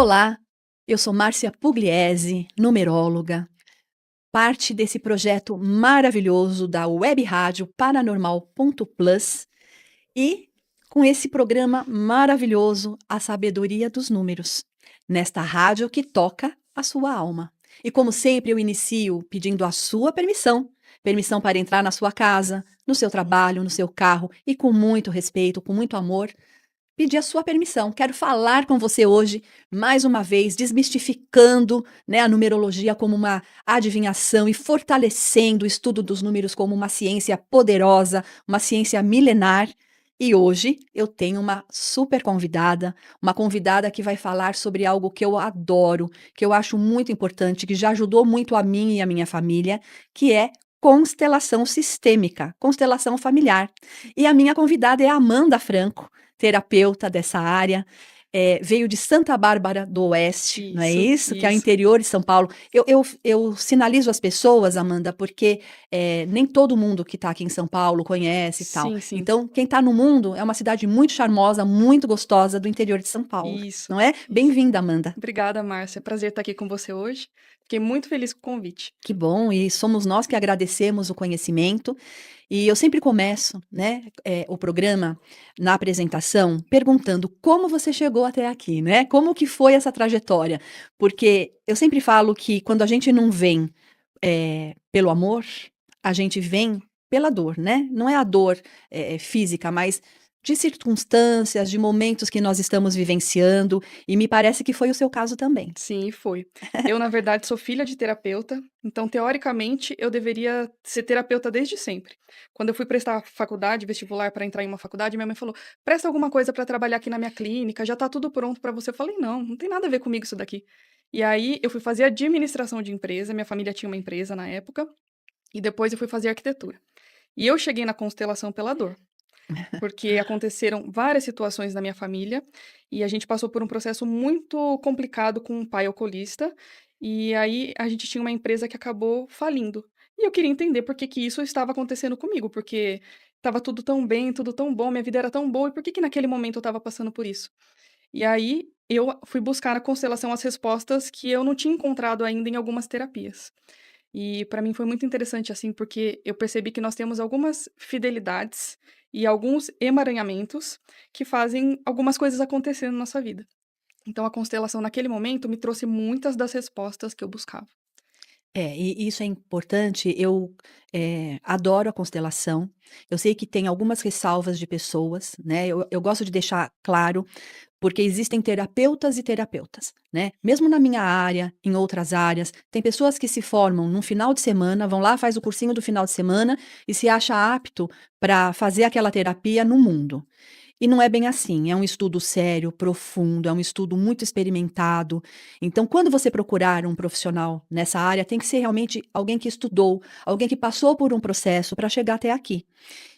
Olá, eu sou Márcia Pugliese, numeróloga, parte desse projeto maravilhoso da Web Rádio Paranormal.plus e com esse programa maravilhoso, A Sabedoria dos Números, nesta rádio que toca a sua alma. E como sempre, eu inicio pedindo a sua permissão. Permissão para entrar na sua casa, no seu trabalho, no seu carro e com muito respeito, com muito amor, pedir a sua permissão. Quero falar com você hoje, mais uma vez, desmistificando, né, a numerologia como uma adivinhação e fortalecendo o estudo dos números como uma ciência poderosa, uma ciência milenar. E hoje eu tenho uma super convidada, uma convidada que vai falar sobre algo que eu adoro, que eu acho muito importante, que já ajudou muito a mim e a minha família, que é constelação sistêmica, constelação familiar. E a minha convidada é a Amanda Franco, terapeuta dessa área, veio de Santa Bárbara do Oeste, não é Isso, isso? Que é o isso. interior de São Paulo. Eu sinalizo às pessoas, Amanda, porque nem todo mundo que está aqui em São Paulo conhece e tal. Sim, sim. Então, quem está no mundo é uma cidade muito charmosa, muito gostosa do interior de São Paulo, Isso, não é? isso. Bem-vinda, Amanda. Obrigada, Márcia. Prazer estar aqui com você hoje. Fiquei muito feliz com o convite. Que bom, e somos nós que agradecemos o conhecimento. E eu sempre começo, né, o programa na apresentação perguntando como você chegou até aqui, né? Como que foi essa trajetória? Porque eu sempre falo que quando a gente não vem pelo amor, a gente vem pela dor, né? Não é a dor física, mas de circunstâncias, de momentos que nós estamos vivenciando, e me parece que foi o seu caso também. Sim, foi. Eu, na verdade, sou filha de terapeuta, então, teoricamente, eu deveria ser terapeuta desde sempre. Quando eu fui prestar faculdade, vestibular para entrar em uma faculdade, minha mãe falou: presta alguma coisa para trabalhar aqui na minha clínica, já tá tudo pronto para você. Eu falei: não, não tem nada a ver comigo isso daqui. E aí, eu fui fazer administração de empresa, minha família tinha uma empresa na época, e depois eu fui fazer arquitetura. E eu cheguei na constelação pela dor. Porque aconteceram várias situações na minha família e a gente passou por um processo muito complicado com um pai alcoolista. E aí a gente tinha uma empresa que acabou falindo. E eu queria entender por que que isso estava acontecendo comigo, porque estava tudo tão bem, tudo tão bom, minha vida era tão boa, e por que que naquele momento eu estava passando por isso? E aí eu fui buscar na constelação as respostas que eu não tinha encontrado ainda em algumas terapias. E para mim foi muito interessante, assim, porque eu percebi que nós temos algumas fidelidades e alguns emaranhamentos que fazem algumas coisas acontecer na nossa vida. Então a constelação naquele momento me trouxe muitas das respostas que eu buscava. E isso é importante. Eu, adoro a constelação. Eu sei que tem algumas ressalvas de pessoas, né, eu gosto de deixar claro, porque existem terapeutas e terapeutas, né. Mesmo na minha área, em outras áreas, tem pessoas que se formam num final de semana, vão lá, faz o cursinho do final de semana e se acha apto para fazer aquela terapia no mundo. E não é bem assim, é um estudo sério, profundo, é um estudo muito experimentado. Então, quando você procurar um profissional nessa área, tem que ser realmente alguém que estudou, alguém que passou por um processo para chegar até aqui.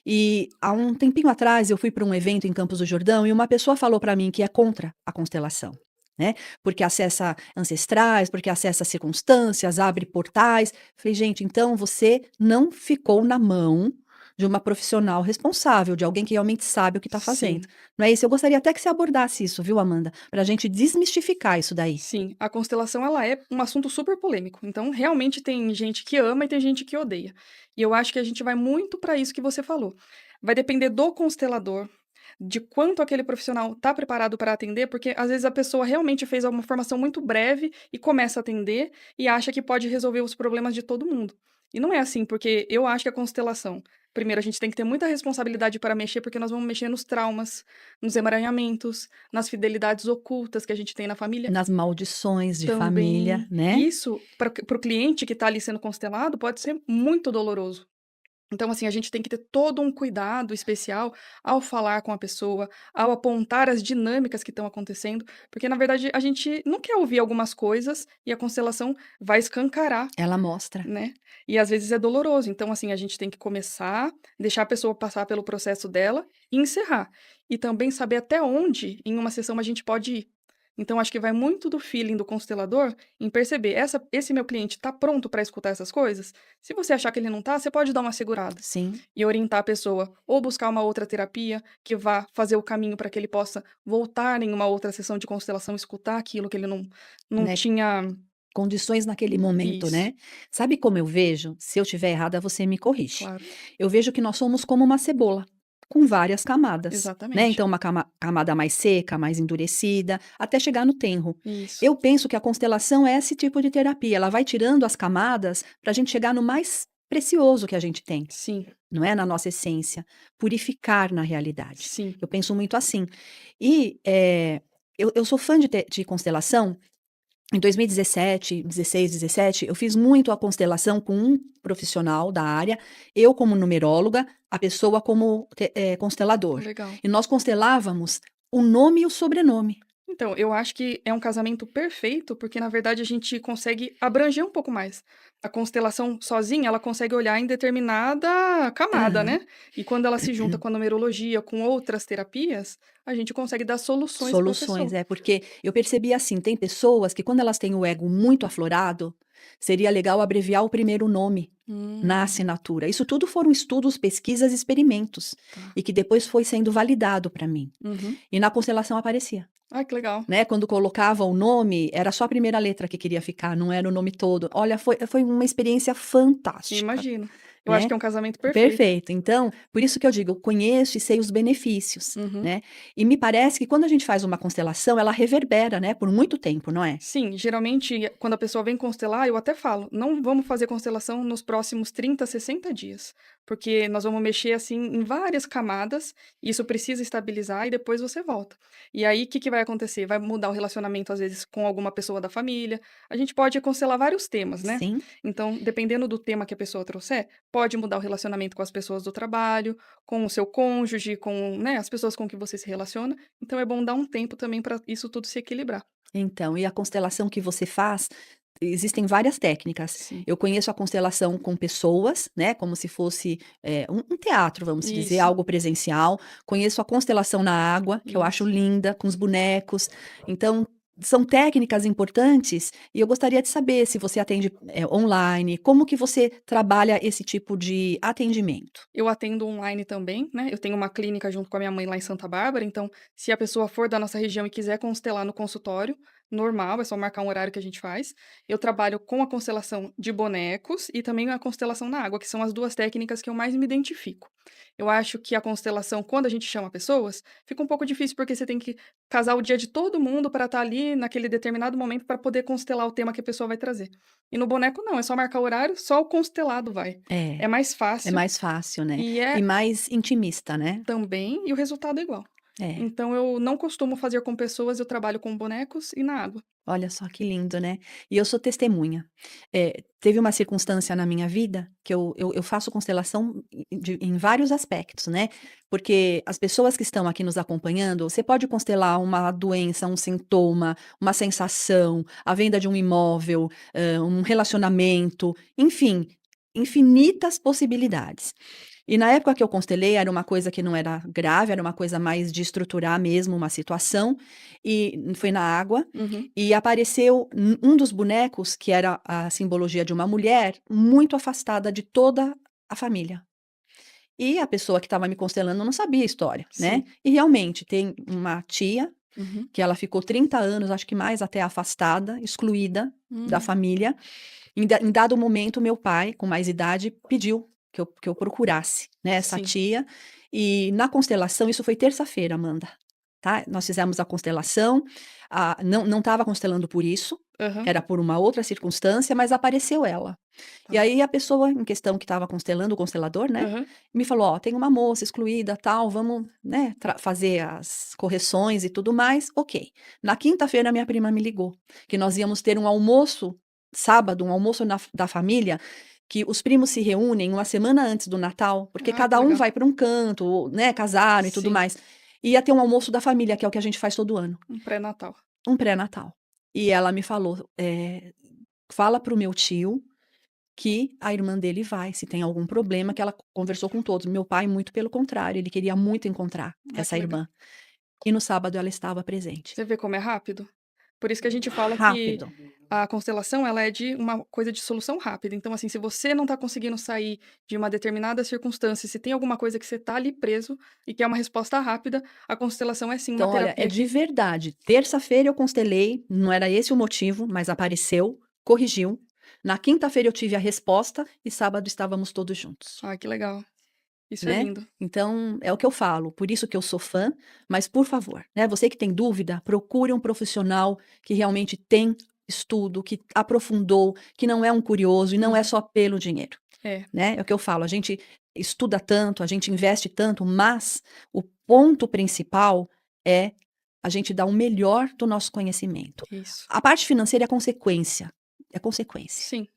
E há um tempinho atrás eu fui para um evento em Campos do Jordão e uma pessoa falou para mim que é contra a constelação, né? Porque acessa ancestrais, porque acessa circunstâncias, abre portais. Falei, gente, então você não ficou na mão de uma profissional responsável, de alguém que realmente sabe o que está fazendo. Sim, Não é isso? Eu gostaria até que você abordasse isso, viu, Amanda? Para a gente desmistificar isso daí. sim, a constelação ela é um assunto super polêmico. Então, realmente tem gente que ama e tem gente que odeia. E eu acho que a gente vai muito para isso que você falou. Vai depender do constelador, de quanto aquele profissional está preparado para atender, porque às vezes a pessoa realmente fez uma formação muito breve e começa a atender e acha que pode resolver os problemas de todo mundo. E não é assim, porque eu acho que a constelação, primeiro, a gente tem que ter muita responsabilidade para mexer, porque nós vamos mexer nos traumas, nos emaranhamentos, nas fidelidades ocultas que a gente tem na família Nas maldições de família, também. né? Isso, para o cliente que está ali sendo constelado, pode ser muito doloroso. Então, assim, a gente tem que ter todo um cuidado especial ao falar com a pessoa, ao apontar as dinâmicas que estão acontecendo, porque na verdade a gente não quer ouvir algumas coisas e a constelação vai escancarar, Ela mostra. né? E às vezes é doloroso. Então, assim, a gente tem que começar, deixar a pessoa passar pelo processo dela e encerrar. E também saber até onde em uma sessão a gente pode ir. Então acho que vai muito do feeling do constelador em perceber, esse meu cliente está pronto para escutar essas coisas? Se você achar que ele não está, você pode dar uma segurada Sim, e orientar a pessoa ou buscar uma outra terapia que vá fazer o caminho para que ele possa voltar em uma outra sessão de constelação, escutar aquilo que ele não né, tinha. condições naquele momento, Isso, né. Sabe como eu vejo? Se eu estiver errada, você me corrige. claro, Eu vejo que nós somos como uma cebola, com várias camadas, né, exatamente. então uma camada mais seca, mais endurecida, até chegar no tenro. Isso, Eu penso que a constelação é esse tipo de terapia, ela vai tirando as camadas para a gente chegar no mais precioso que a gente tem, sim, não é, na nossa essência, purificar na realidade. sim. Eu penso muito assim. E, eu sou fã de constelação. Em 2017, 16, 17, eu fiz muito a constelação com um profissional da área, eu como numeróloga, a pessoa como constelador. Legal. E nós constelávamos o nome e o sobrenome. Então, eu acho que é um casamento perfeito, porque na verdade a gente consegue abranger um pouco mais. A constelação sozinha, ela consegue olhar em determinada camada, Aham. né? E quando ela se junta com a numerologia, com outras terapias, a gente consegue dar soluções para a Soluções, pessoa. é, porque eu percebi assim, tem pessoas que quando elas têm o ego muito aflorado, seria legal abreviar o primeiro nome na Hum, assinatura. Isso tudo foram estudos, pesquisas, experimentos, tá. e que depois foi sendo validado para mim. Uhum. E na constelação aparecia. Ai, que legal. Né, quando colocava o nome, era só a primeira letra que queria ficar, não era o nome todo. Olha, foi uma experiência fantástica, Imagino. Eu acho né. que é um casamento perfeito. Perfeito. Então, por isso que eu digo, eu conheço e sei os benefícios, Uhum. né. E me parece que quando a gente faz uma constelação, ela reverbera, né, por muito tempo, não é? Sim, geralmente, quando a pessoa vem constelar, eu até falo: "Não vamos fazer constelação nos próximos 30, 60 dias, porque nós vamos mexer, assim, em várias camadas, e isso precisa estabilizar e depois você volta". E aí, o que que vai acontecer? Vai mudar o relacionamento, às vezes, com alguma pessoa da família. A gente pode constelar vários temas, né. Sim. Então, dependendo do tema que a pessoa trouxer, pode mudar o relacionamento com as pessoas do trabalho, com o seu cônjuge, com, né, as pessoas com que você se relaciona. Então é bom dar um tempo também para isso tudo se equilibrar. Então, e a constelação que você faz, existem várias técnicas. Sim. Eu conheço a constelação com pessoas, né, como se fosse, um teatro, vamos dizer, Isso, algo presencial. Conheço a constelação na água, que eu acho isso. linda, com os bonecos. Então, são técnicas importantes e eu gostaria de saber se você atende, online, como que você trabalha esse tipo de atendimento? Eu atendo online também, né, eu tenho uma clínica junto com a minha mãe lá em Santa Bárbara, então, se a pessoa for da nossa região e quiser constelar no consultório, normal, é só marcar um horário que a gente faz. Eu trabalho com a constelação de bonecos e também a constelação na água, que são as 2 técnicas que eu mais me identifico. Eu acho que a constelação, quando a gente chama pessoas, fica um pouco difícil, porque você tem que casar o dia de todo mundo para estar ali naquele determinado momento para poder constelar o tema que a pessoa vai trazer. E no boneco não, é só marcar o horário, só o constelado vai. É, É mais é fácil mais fácil, né, e e é mais intimista, né. também, e o resultado é igual. É. Então eu não costumo fazer com pessoas, eu trabalho com bonecos e na água. Olha só que lindo, né. E eu sou testemunha. Teve uma circunstância na minha vida que eu faço constelação em vários aspectos, né, porque as pessoas que estão aqui nos acompanhando, você pode constelar uma doença, um sintoma, uma sensação, a venda de um imóvel, um relacionamento, enfim, infinitas possibilidades. E na época que eu constelei, era uma coisa que não era grave, era uma coisa mais de estruturar mesmo uma situação, e foi na água, Uhum. e apareceu um dos bonecos, que era a simbologia de uma mulher, muito afastada de toda a família. E a pessoa que estava me constelando não sabia a história, né. Sim. E realmente tem uma tia, Uhum. que ela ficou 30 anos, acho que mais até, afastada, excluída da Hum. família. Em dado momento, meu pai, com mais idade, pediu que eu procurasse, né, essa Sim. tia, e na constelação isso foi terça-feira, Amanda, tá. Nós fizemos a constelação, não estava constelando por isso, Aham. era por uma outra circunstância, mas apareceu ela. E Tá. aí a pessoa em questão que estava constelando, o constelador, né, Aham. me falou: "Ó, tem uma moça excluída, tal, vamos, né, fazer as correções e tudo mais", ok. Na quinta-feira minha prima me ligou, que nós íamos ter um almoço, sábado, um almoço da família, que os primos se reúnem uma semana antes do Natal, porque Ai, que cada um legal. vai para um canto, ou, né, casaram e tudo Sim, mais. Ia ter um almoço da família, que é o que a gente faz todo ano, um pré-natal. um pré-natal. E ela me falou, "Fala para o meu tio que a irmã dele vai, se tem algum problema", que ela conversou com todos. Meu pai, muito pelo contrário, ele queria muito encontrar Ai, essa que legal. irmã. E no sábado ela estava presente. Você vê como é rápido? Por isso que a gente fala que Rápido. a constelação, ela é de uma coisa de solução rápida. Então, assim, se você não tá conseguindo sair de uma determinada circunstância, se tem alguma coisa que você tá ali preso e quer uma resposta rápida, a constelação é sim uma Então, olha, é terapia de que verdade. Terça-feira eu constelei, não era esse o motivo, mas apareceu, corrigiu. Na quinta-feira eu tive a resposta e sábado estávamos todos juntos, que legal. Isso é né? lindo. Então, é o que eu falo, por isso que eu sou fã, mas por favor, né? Você que tem dúvida, procure um profissional que realmente tem estudo, que aprofundou, que não é um curioso e não é Uhum. só pelo dinheiro, É, né? É o que eu falo, a gente estuda tanto, a gente investe tanto, mas o ponto principal é a gente dar o melhor do nosso conhecimento. isso. A parte financeira é consequência, Sim.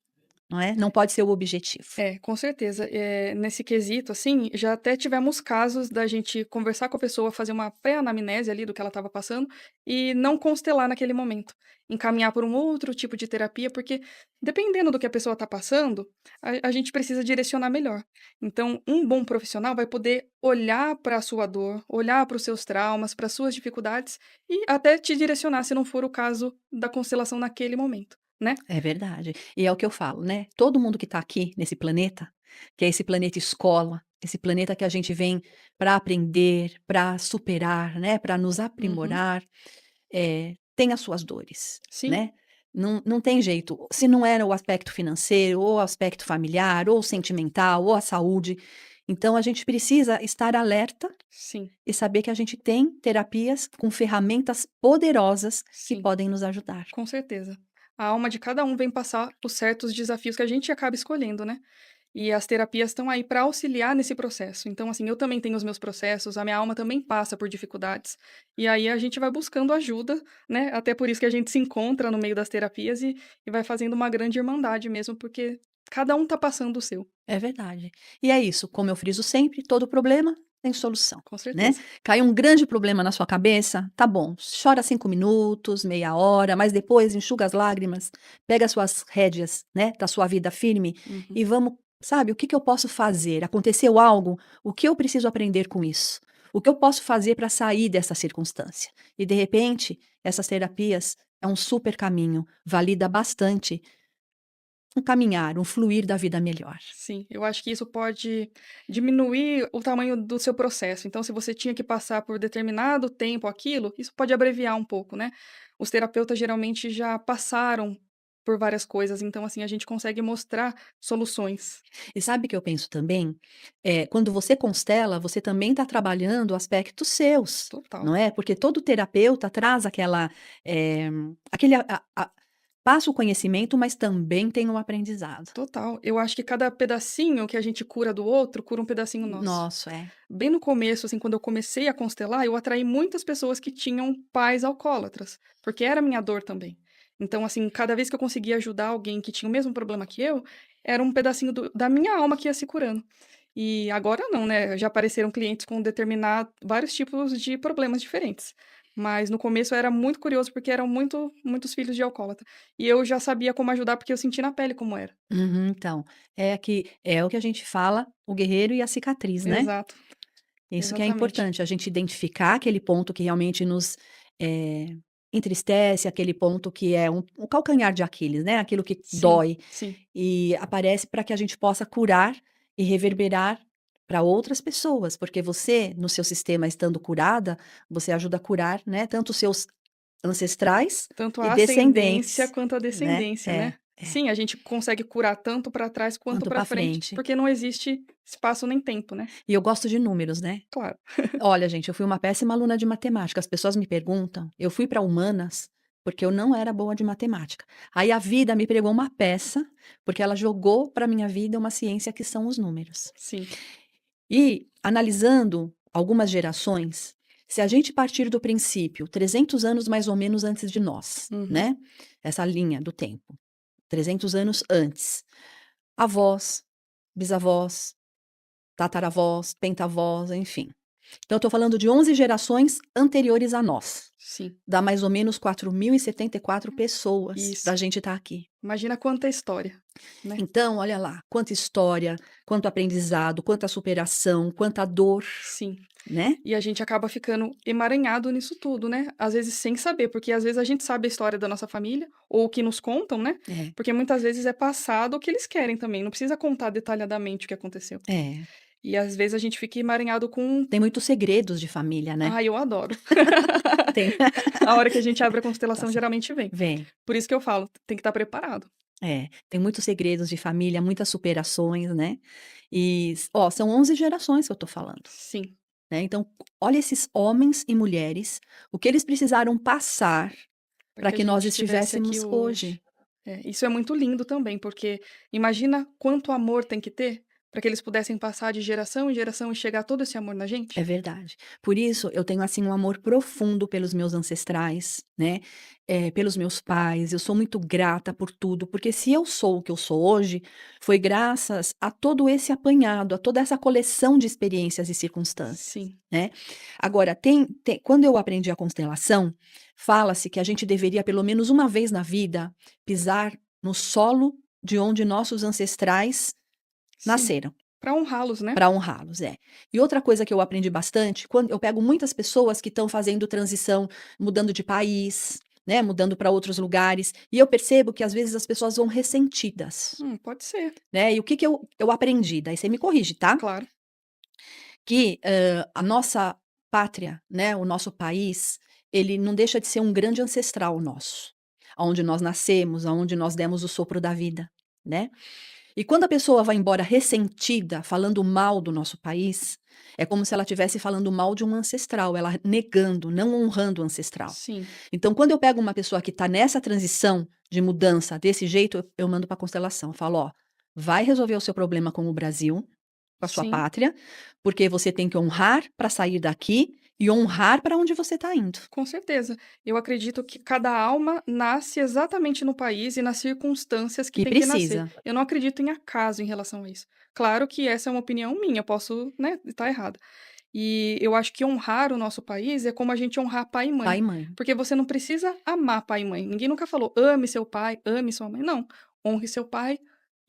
não é? Não pode ser o objetivo. É, com certeza. Nesse quesito, assim, já até tivemos casos da gente conversar com a pessoa, fazer uma pré-anamnese ali do que ela estava passando e não constelar naquele momento. Encaminhar por um outro tipo de terapia, porque dependendo do que a pessoa está passando, a gente precisa direcionar melhor. Então, um bom profissional vai poder olhar para a sua dor, olhar para os seus traumas, para as suas dificuldades e até te direcionar, se não for o caso da constelação naquele momento, né? É verdade. E é o que eu falo, né? Todo mundo que está aqui nesse planeta, que é esse planeta escola, esse planeta que a gente vem para aprender, para superar, né? Para nos Uhum. aprimorar, tem as suas dores, Sim, né? Não tem jeito. Se não era o aspecto financeiro, ou o aspecto familiar, ou sentimental, ou a saúde. Então, a gente precisa estar alerta sim, e saber que a gente tem terapias com ferramentas poderosas que sim. podem nos ajudar. Com certeza. A alma de cada um vem passar por certos desafios que a gente acaba escolhendo, né. E as terapias estão aí para auxiliar nesse processo. Então, assim, eu também tenho os meus processos, a minha alma também passa por dificuldades. E aí a gente vai buscando ajuda, né, até por isso que a gente se encontra no meio das terapias e vai fazendo uma grande irmandade mesmo, porque cada um tá passando o seu. É verdade. E é isso, como eu friso sempre, todo problema tem solução, Com né? certeza. Caiu um grande problema na sua cabeça, tá bom, chora 5 minutos, meia hora, mas depois enxuga as lágrimas, pega as suas rédeas, né, da sua vida firme Uhum. e vamos, sabe, o que que eu posso fazer? Aconteceu algo? O que eu preciso aprender com isso? O que eu posso fazer para sair dessa circunstância? E de repente, essas terapias é um super caminho, valida bastante um caminhar, um fluir da vida melhor. Sim, eu acho que isso pode diminuir o tamanho do seu processo. Então, se você tinha que passar por determinado tempo aquilo, isso pode abreviar um pouco, né? Os terapeutas geralmente já passaram por várias coisas, então, assim, a gente consegue mostrar soluções. E sabe o que eu penso também? Quando você constela, você também está trabalhando aspectos seus, Total, não é? Porque todo terapeuta traz aquela, aquele passa o conhecimento, mas também tem um aprendizado. total. Eu acho que cada pedacinho que a gente cura do outro, cura um pedacinho nosso. Nosso, é. Bem no começo, assim, quando eu comecei a constelar, eu atraí muitas pessoas que tinham pais alcoólatras, porque era minha dor também. Então, assim, cada vez que eu conseguia ajudar alguém que tinha o mesmo problema que eu, era um pedacinho da minha alma que ia se curando. E agora não, né? Já apareceram clientes com determinado vários tipos de problemas diferentes. Mas no começo eu era muito curioso porque eram muitos filhos de alcoólatra. E eu já sabia como ajudar porque eu senti na pele como era. Uhum, então, é o que a gente fala, o guerreiro e a cicatriz, né? Exato, Isso que é exatamente. importante, a gente identificar aquele ponto que realmente nos, entristece, aquele ponto que é um calcanhar de Aquiles, né, aquilo que Sim, dói, sim, e aparece para que a gente possa curar e reverberar para outras pessoas, porque você, no seu sistema estando curada, você ajuda a curar, né, tanto os seus ancestrais tanto e a ascendência descendentes, quanto a né. descendência, né. Sim, a gente consegue curar tanto para trás quanto Quanto para para frente, frente. porque não existe espaço nem tempo, né. E eu gosto de números, né. Claro. Olha, gente, eu fui uma péssima aluna de matemática. As pessoas me perguntam, eu fui para humanas porque eu não era boa de matemática. Aí a vida me pregou uma peça, porque ela jogou para minha vida uma ciência que são os números. Sim. E analisando algumas gerações, se a gente partir do princípio 300 anos mais ou menos antes de nós, Uhum. né? Essa linha do tempo, 300 anos antes, avós, bisavós, tataravós, pentavós, enfim. Então eu estou falando de 11 gerações anteriores a nós. Sim, Dá mais ou menos 4.074 pessoas para isso. a gente estar aqui. Imagina quanta história, né. Então, olha lá, quanta história, quanto aprendizado, quanta superação, quanta dor. Sim. né? E a gente acaba ficando emaranhado nisso tudo, né? Às vezes sem saber, porque às vezes a gente sabe a história da nossa família, ou o que nos contam, né? É, Porque muitas vezes é passado o que eles querem também, não precisa contar detalhadamente o que aconteceu. é. E às vezes a gente fica emaranhado com. Tem muitos segredos de família, né? Ai, eu adoro. Tem. A hora que a gente abre a Tá constelação certo. geralmente vem. Vem. Por isso que eu falo, tem que estar preparado. É, tem muitos segredos de família, muitas superações, né? E, ó, são 11 gerações que eu tô falando, Sim, né? Então, olha esses homens e mulheres, o que eles precisaram passar para para que a que nós gente estivesse aqui estivéssemos hoje. hoje. É, isso é muito lindo também, porque imagina quanto amor tem que ter para que eles pudessem passar de geração em geração e chegar todo esse amor na É gente. verdade. Por isso, eu tenho, assim, um amor profundo pelos meus ancestrais, né, pelos meus pais, eu sou muito grata por tudo, porque se eu sou o que eu sou hoje, foi graças a todo esse apanhado, a toda essa coleção de experiências e circunstâncias, Sim, né. Agora quando eu aprendi a constelação, fala-se que a gente deveria pelo menos uma vez na vida pisar no solo de onde nossos ancestrais sim. nasceram. Para honrá-los, né? Para honrá-los, é. E outra coisa que eu aprendi bastante, quando eu pego muitas pessoas que estão fazendo transição, mudando de país, né, mudando para outros lugares, e eu percebo que às vezes as pessoas vão ressentidas, Pode ser, né. E o que que eu aprendi? Daí você me corrige, tá? claro. Que, a nossa pátria, né, o nosso país, ele não deixa de ser um grande ancestral nosso, aonde nós nascemos, aonde nós demos o sopro da vida, né. E quando a pessoa vai embora ressentida, falando mal do nosso país, é como se ela estivesse falando mal de um ancestral, ela negando, não honrando o ancestral. Sim, Então, quando eu pego uma pessoa que está nessa transição de mudança desse jeito, eu mando para a constelação. Eu falo: ó, vai resolver o seu problema com o Brasil, com a sua sim. pátria, porque você tem que honrar para sair daqui e honrar para onde você está indo. Com certeza. Eu acredito que cada alma nasce exatamente no país e nas circunstâncias que Que tem que nascer. precisa. Eu não acredito em acaso em relação a isso. Claro que essa é uma opinião minha, eu posso, né, estar errada. E eu acho que honrar o nosso país é como a gente honrar pai e Pai mãe. e mãe. Porque você não precisa amar pai e mãe. Ninguém nunca falou ame seu pai, ame sua mãe. Não. Honre seu pai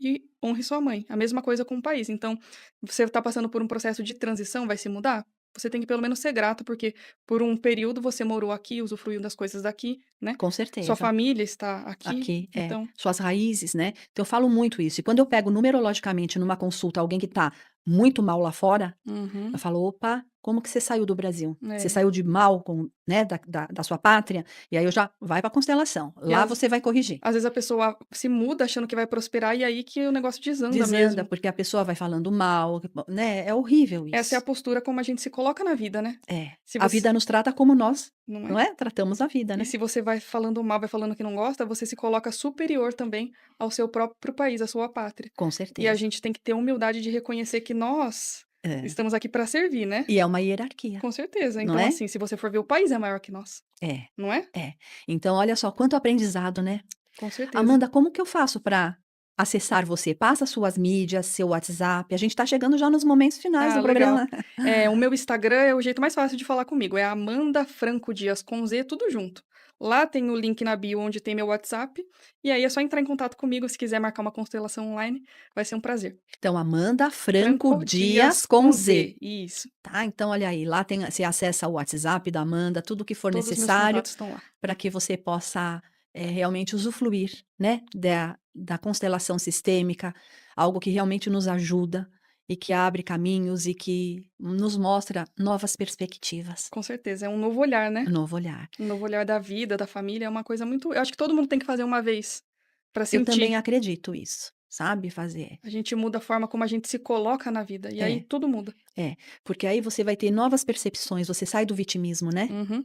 e honre sua mãe. A mesma coisa com o país. Então, você está passando por um processo de transição, vai se mudar? Você tem que pelo menos ser grato, porque por um período você morou aqui, usufruiu das coisas daqui, né? Com Sua certeza. família está aqui, Aqui, é. então. Suas raízes, né. Então eu falo muito isso. E quando eu pego numerologicamente numa consulta alguém que tá muito mal lá fora, eu Uhum, falo: "Opa, como que você saiu do Brasil? Você é. saiu de mal com né, da sua pátria?" E aí eu já vai pra constelação, E lá você vai corrigir. às vezes a pessoa se muda achando que vai prosperar, e aí que o negócio desanda Desanda, mesmo. porque a pessoa vai falando mal, né, é horrível Essa é a isso. postura como a gente se coloca na vida, né. É. Se A você vida nos trata como nós, não não é? é, tratamos a vida, E né. se você vai falando mal, vai falando que não gosta, você se coloca superior também ao seu próprio país, à sua pátria. Com E a certeza. gente tem que ter humildade de reconhecer que nós É. estamos aqui para servir, né. E é uma hierarquia, Com certeza. não Então, é? assim, se você for ver, o país é maior que nós, É, não é? é. Então olha só quanto aprendizado, né. Com certeza. Amanda, como que eu faço para acessar você? Passa suas mídias, seu WhatsApp. A gente está chegando já nos momentos finais Ah, do legal. programa. O meu Instagram é o jeito mais fácil de falar comigo, é Amanda Franco Dias com Z, tudo junto. Lá tem o link na bio onde tem meu WhatsApp, e aí é só entrar em contato comigo se quiser marcar uma constelação online, vai ser um prazer. Então, Amanda Franco Franco Dias Dias com com Z, Z, isso. tá? Então, olha aí, lá tem, você acessa o WhatsApp da Amanda, tudo que for Todos os meus necessário contatos estão lá. para que você possa realmente usufruir, né, da constelação sistêmica, algo que realmente nos ajuda e que abre caminhos e que nos mostra novas perspectivas, Com certeza, é um novo olhar, um né. novo olhar. Um novo olhar da vida, da família, é uma coisa muito eu acho que todo mundo tem que fazer uma vez, pra Eu também sentir. acredito isso, sabe, fazer. A gente muda a forma como a gente se coloca na vida, e aí É, tudo muda. é, porque aí você vai ter novas percepções, você sai do vitimismo, né. Uhum.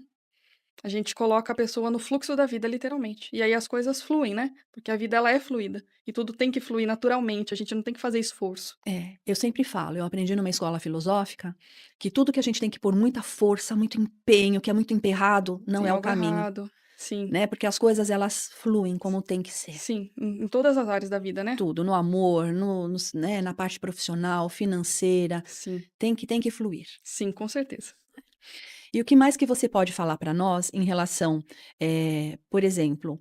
A gente coloca a pessoa no fluxo da vida, literalmente. E aí as coisas fluem, né, porque a vida ela é fluida, e tudo tem que fluir naturalmente, a gente não tem que fazer esforço. É, eu sempre falo, eu aprendi numa escola filosófica, que tudo que a gente tem que pôr muita força, muito empenho, que é muito emperrado, não Tem é o algo caminho, errado. Sim, né, porque as coisas elas fluem como tem que ser. sim, em todas as áreas da vida, né. Tudo, no amor, né, na parte profissional, financeira, Sim, tem que fluir. sim, com certeza. E o que mais que você pode falar para nós em relação, por exemplo,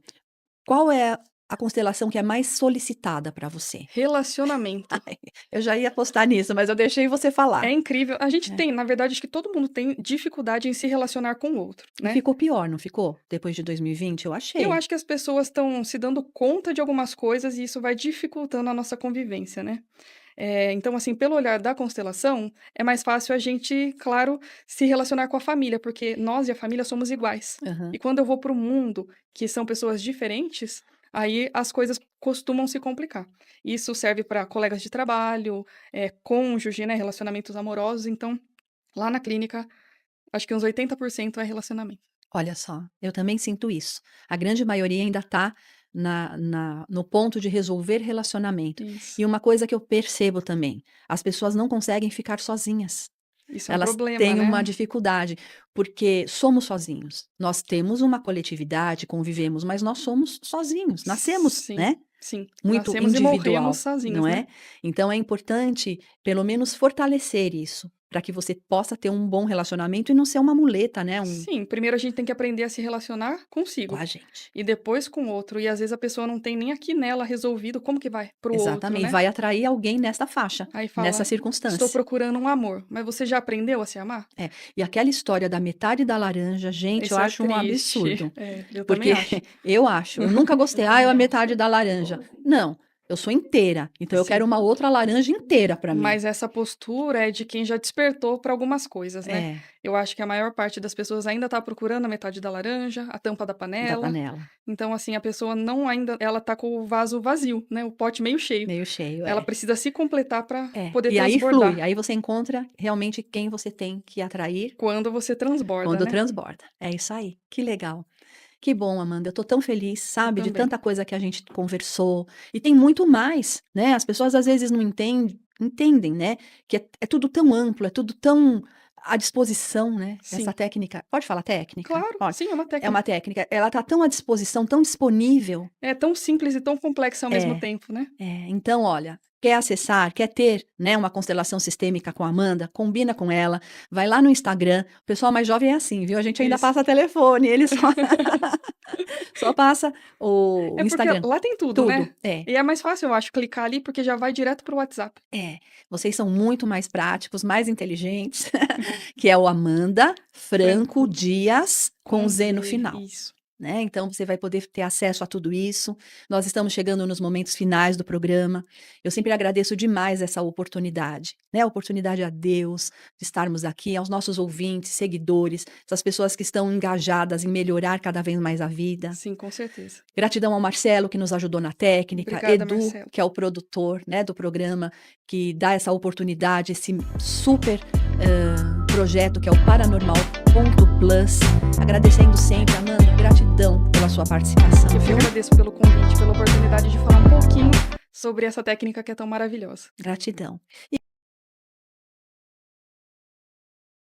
qual é a constelação que é mais solicitada para você? Relacionamento. Ai, eu já ia apostar nisso, mas eu deixei você falar. É incrível. A gente É. tem, na verdade, acho que todo mundo tem dificuldade em se relacionar com o outro, E né? ficou pior, não ficou? Depois de 2020, eu Eu achei. acho que as pessoas estão se dando conta de algumas coisas e isso vai dificultando a nossa convivência, né? Então, assim, pelo olhar da constelação, é mais fácil a gente, claro, se relacionar com a família, porque nós e a família somos iguais. Aham. E quando eu vou para o mundo, que são pessoas diferentes, aí as coisas costumam se complicar. Isso serve para colegas de trabalho, cônjuge, né, relacionamentos amorosos. Então, lá na clínica, acho que uns 80% é relacionamento. Olha só, eu também sinto isso. A grande maioria ainda está no ponto de resolver relacionamento. Isso. E uma coisa que eu percebo também, as pessoas não conseguem ficar sozinhas. Isso é um Elas problema, têm uma né? dificuldade, porque somos sozinhos. Nós temos uma coletividade, convivemos, mas nós somos sozinhos, nascemos, Sim, né? sim. Muito Nascemos e morremos individual, sozinhos, não né? é? Então é importante, pelo menos, fortalecer isso, para que você possa ter um bom relacionamento e não ser uma muleta, né? Sim, primeiro a gente tem que aprender a se relacionar Com consigo a gente. e depois com o outro. E às vezes a pessoa não tem nem aqui nela resolvido como que vai pro outro, Exatamente, né? vai atrair alguém nesta faixa, Aí nessa fala, estou circunstância. procurando um amor, mas você já aprendeu a se amar? É. E aquela história da metade da laranja, gente, eu Isso é acho um triste. absurdo. Eu também Porque acho. eu nunca gostei, eu a metade da laranja. Não, eu sou inteira, então eu Sim. quero uma outra laranja inteira para mim. Mas essa postura é de quem já despertou para algumas coisas, né? É, Eu acho que a maior parte das pessoas ainda tá procurando a metade da laranja, a tampa da da panela. panela, Então, assim, a pessoa não ainda, ela tá com o vaso vazio, né? O pote meio cheio. meio cheio, Ela é. precisa se completar para É. poder E aí flui, transbordar. aí você encontra realmente quem você tem que atrair Quando você transborda, quando né? transborda. É isso aí. Que legal. Que bom, Amanda. Eu tô tão feliz, Eu sabe, de também. tanta coisa que a gente conversou. E tem muito mais, né? As pessoas às vezes não entendem, né? Que é tudo tão amplo, é tudo tão à disposição, né? Essa Sim. técnica. Pode falar técnica? Claro, Pode. sim, é uma É uma técnica. técnica. Ela tá tão à disposição, tão disponível. É tão simples e tão complexa ao mesmo É. tempo, né? Então, olha, quer acessar, quer ter, né, uma constelação sistêmica com a Amanda, combina com ela, vai lá no Instagram. O pessoal mais jovem é assim, viu? A gente ainda Isso. passa telefone, eles só, só passa o É porque Instagram. lá tem tudo, Tudo. né? E é mais fácil, eu acho, clicar ali porque já vai direto pro WhatsApp. Vocês são muito mais práticos, mais inteligentes, que é o Amanda Franco Dias, com Com Z no Z, final. isso. Né? Então você vai poder ter acesso a tudo isso. Nós estamos chegando nos momentos finais do programa. Eu sempre agradeço demais essa oportunidade, né? A oportunidade a Deus de estarmos aqui, aos nossos ouvintes, seguidores, essas pessoas que estão engajadas em melhorar cada vez mais a vida. Sim, com certeza. Gratidão ao Marcelo, que nos ajudou na técnica, Obrigada, Edu, Marcelo. que é o produtor, né, do programa, que dá essa oportunidade, esse super projeto que é o Paranormal.plus. Agradecendo sempre, Amanda, gratidão pela sua participação. Eu que Viu? agradeço pelo convite, pela oportunidade de falar um pouquinho sobre essa técnica que é tão maravilhosa. Gratidão.